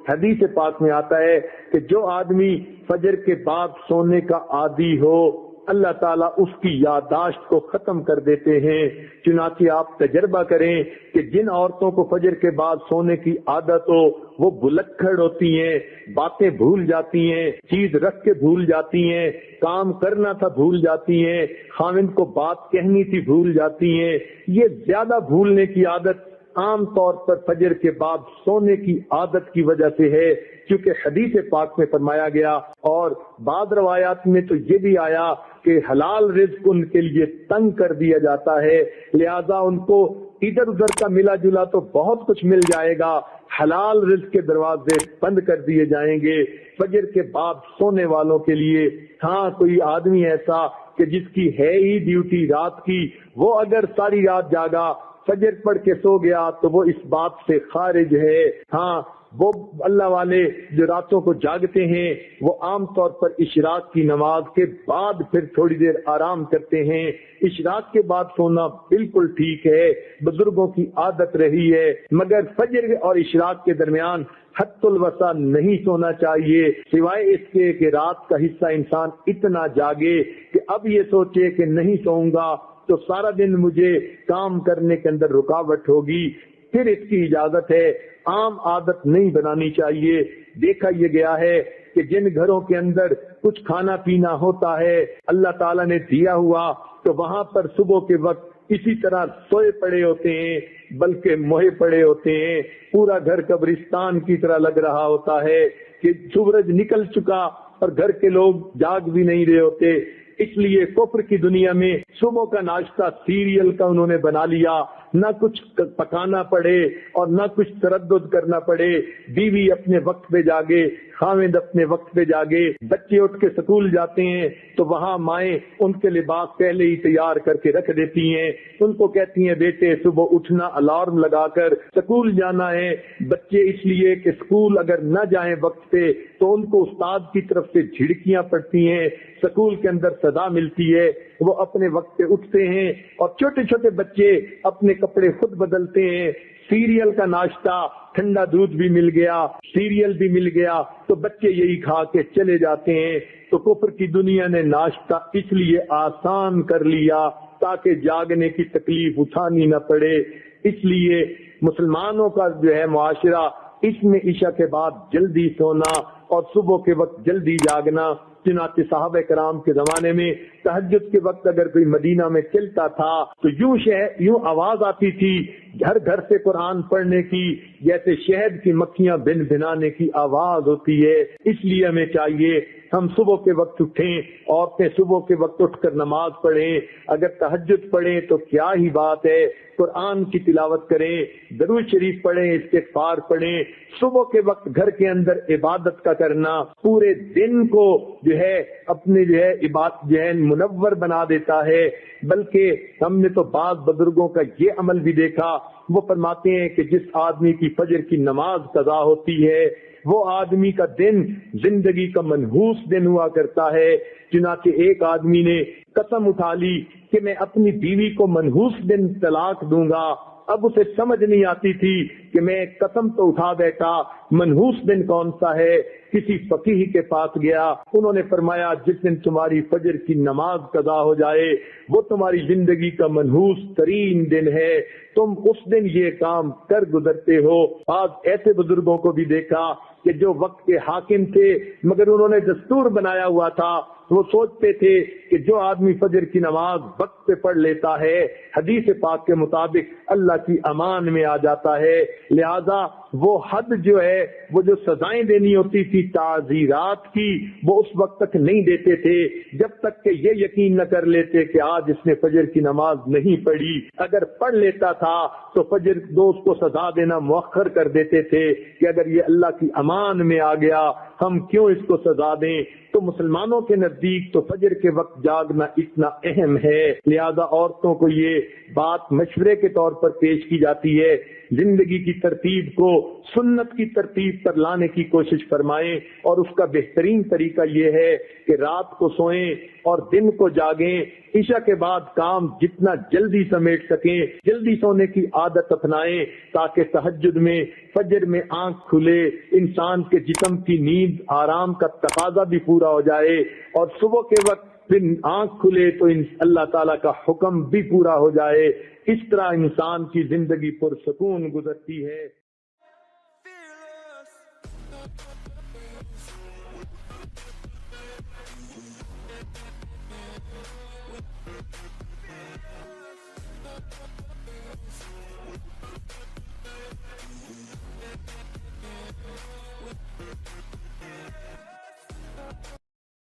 حدیث پاک میں آتا ہے کہ جو آدمی فجر کے بعد سونے کا عادی ہو اللہ تعالیٰ اس کی یادداشت کو ختم کر دیتے ہیں۔ چنانچہ آپ تجربہ کریں کہ جن عورتوں کو فجر کے بعد سونے کی عادت ہو وہ بلکھڑ ہوتی ہیں، باتیں بھول جاتی ہیں، چیز رکھ کے بھول جاتی ہیں، کام کرنا تھا بھول جاتی ہیں، خاوند کو بات کہنی تھی بھول جاتی ہیں۔ یہ زیادہ بھولنے کی عادت عام طور پر فجر کے بعد سونے کی عادت کی وجہ سے ہے، کیونکہ حدیث پاک میں فرمایا گیا اور بعض روایات میں تو یہ بھی آیا کہ حلال رزق ان کے لیے تنگ کر دیا جاتا ہے، لہذا ان کو ادھر ادھر کا ملا جلا تو بہت کچھ مل جائے گا، حلال رزق کے دروازے بند کر دیے جائیں گے فجر کے بعد سونے والوں کے لیے۔ ہاں کوئی آدمی ایسا کہ جس کی ہے ہی ڈیوٹی رات کی، وہ اگر ساری رات جاگا فجر پڑھ کے سو گیا تو وہ اس بات سے خارج ہے۔ ہاں وہ اللہ والے جو راتوں کو جاگتے ہیں وہ عام طور پر اشراق کی نماز کے بعد پھر تھوڑی دیر آرام کرتے ہیں۔ اشراق کے بعد سونا بالکل ٹھیک ہے، بزرگوں کی عادت رہی ہے، مگر فجر اور اشراق کے درمیان حد الوسع نہیں سونا چاہیے، سوائے اس کے کہ رات کا حصہ انسان اتنا جاگے کہ اب یہ سوچے کہ نہیں سوؤں گا تو سارا دن مجھے کام کرنے کے اندر رکاوٹ ہوگی، پھر اس کی اجازت ہے۔ عام عادت نہیں بنانی چاہیے۔ دیکھا یہ گیا ہے کہ جن گھروں کے اندر کچھ کھانا پینا ہوتا ہے اللہ تعالیٰ نے دیا ہوا تو وہاں پر صبح کے وقت اسی طرح سوئے پڑے ہوتے ہیں، بلکہ موہے پڑے ہوتے ہیں، پورا گھر قبرستان کی طرح لگ رہا ہوتا ہے کہ سورج نکل چکا اور گھر کے لوگ جاگ بھی نہیں رہے ہوتے۔ اس لیے کفر کی دنیا میں صبح کا ناشتہ سیریل کا انہوں نے بنا لیا، نہ کچھ پکانا پڑے اور نہ کچھ تردد کرنا پڑے، بیوی اپنے وقت پہ جاگے، خاوند اپنے وقت پہ جاگے، بچے اٹھ کے سکول جاتے ہیں تو وہاں مائیں ان کے لباس پہلے ہی تیار کر کے رکھ دیتی ہیں، ان کو کہتی ہیں بیٹے صبح اٹھنا، الارم لگا کر سکول جانا ہے۔ بچے اس لیے کہ سکول اگر نہ جائیں وقت پہ تو ان کو استاد کی طرف سے جھڑکیاں پڑتی ہیں، سکول کے اندر سزا ملتی ہے، وہ اپنے وقت پہ اٹھتے ہیں اور چھوٹے چھوٹے بچے اپنے کپڑے خود بدلتے ہیں۔ سیریل کا ناشتہ، ٹھنڈا دودھ بھی مل گیا، سیریل بھی مل گیا تو بچے یہی کھا کے چلے جاتے ہیں۔ تو کفر کی دنیا نے ناشتہ اس لیے آسان کر لیا تاکہ جاگنے کی تکلیف اٹھانی نہ پڑے۔ اس لیے مسلمانوں کا جو ہے معاشرہ اس میں عشاء کے بعد جلدی سونا اور صبح کے وقت جلدی جاگنا۔ چنانچہ صحابہ کرام کے زمانے میں تہجد کے وقت اگر کوئی مدینہ میں چلتا تھا تو یوں آواز آتی تھی گھر گھر سے قرآن پڑھنے کی، جیسے شہد کی مکھیاں بن بنانے کی آواز ہوتی ہے۔ اس لیے ہمیں چاہیے ہم صبح کے وقت اٹھیں، عورتیں صبح کے وقت اٹھ کر نماز پڑھیں، اگر تہجد پڑھیں تو کیا ہی بات ہے، قرآن کی تلاوت کریں، درود شریف پڑھیں، استغفار پڑھیں۔ صبح کے وقت گھر کے اندر عبادت کا کرنا پورے دن کو جو ہے اپنے جو ہے عبادت جو ہے منور بنا دیتا ہے۔ بلکہ ہم نے تو بعض بزرگوں کا یہ عمل بھی دیکھا، وہ فرماتے ہیں کہ جس آدمی کی فجر کی نماز قضا ہوتی ہے وہ آدمی کا دن زندگی کا منحوس دن ہوا کرتا ہے۔ چنانچہ ایک آدمی نے قسم اٹھا لی کہ میں اپنی بیوی کو منحوس دن طلاق دوں گا۔ اب اسے سمجھ نہیں آتی تھی کہ میں قسم تو اٹھا بیٹھا، منحوس دن کون سا ہے؟ کسی فقیہ کے پاس گیا، انہوں نے فرمایا جس دن تمہاری فجر کی نماز قضا ہو جائے وہ تمہاری زندگی کا منحوس ترین دن ہے، تم اس دن یہ کام کر گزرتے ہو۔ آج ایسے بزرگوں کو بھی دیکھا کہ جو وقت کے حاکم تھے مگر انہوں نے دستور بنایا ہوا تھا، وہ سوچتے تھے کہ جو آدمی فجر کی نماز وقت پہ پڑھ لیتا ہے حدیث پاک کے مطابق اللہ کی امان میں آ جاتا ہے، لہذا وہ حد جو ہے وہ جو سزائیں دینی ہوتی تھی تعزیرات کی وہ اس وقت تک نہیں دیتے تھے جب تک کہ یہ یقین نہ کر لیتے کہ آج اس نے فجر کی نماز نہیں پڑھی۔ اگر پڑھ لیتا تھا تو فجر دوست کو سزا دینا مؤخر کر دیتے تھے کہ اگر یہ اللہ کی امان میں آ گیا ہم کیوں اس کو سزا دیں۔ تو مسلمانوں کے نزدیک تو فجر کے وقت وقت جاگنا اتنا اہم ہے، لہذا عورتوں کو یہ بات مشورے کے طور پر پیش کی جاتی ہے، زندگی کی ترتیب کو سنت کی ترتیب پر لانے کی کوشش فرمائیں، اور اس کا بہترین طریقہ یہ ہے کہ رات کو سوئیں اور دن کو جاگیں، عشاء کے بعد کام جتنا جلدی سمیٹ سکیں، جلدی سونے کی عادت اپنائیں تاکہ تہجد میں فجر میں آنکھ کھلے، انسان کے جسم کی نیند آرام کا تقاضا بھی پورا ہو جائے، اور صبح کے وقت پھر آنکھ کھلے تو اللہ تعالیٰ کا حکم بھی پورا ہو جائے۔ اس طرح انسان کی زندگی پرسکون گزرتی ہے۔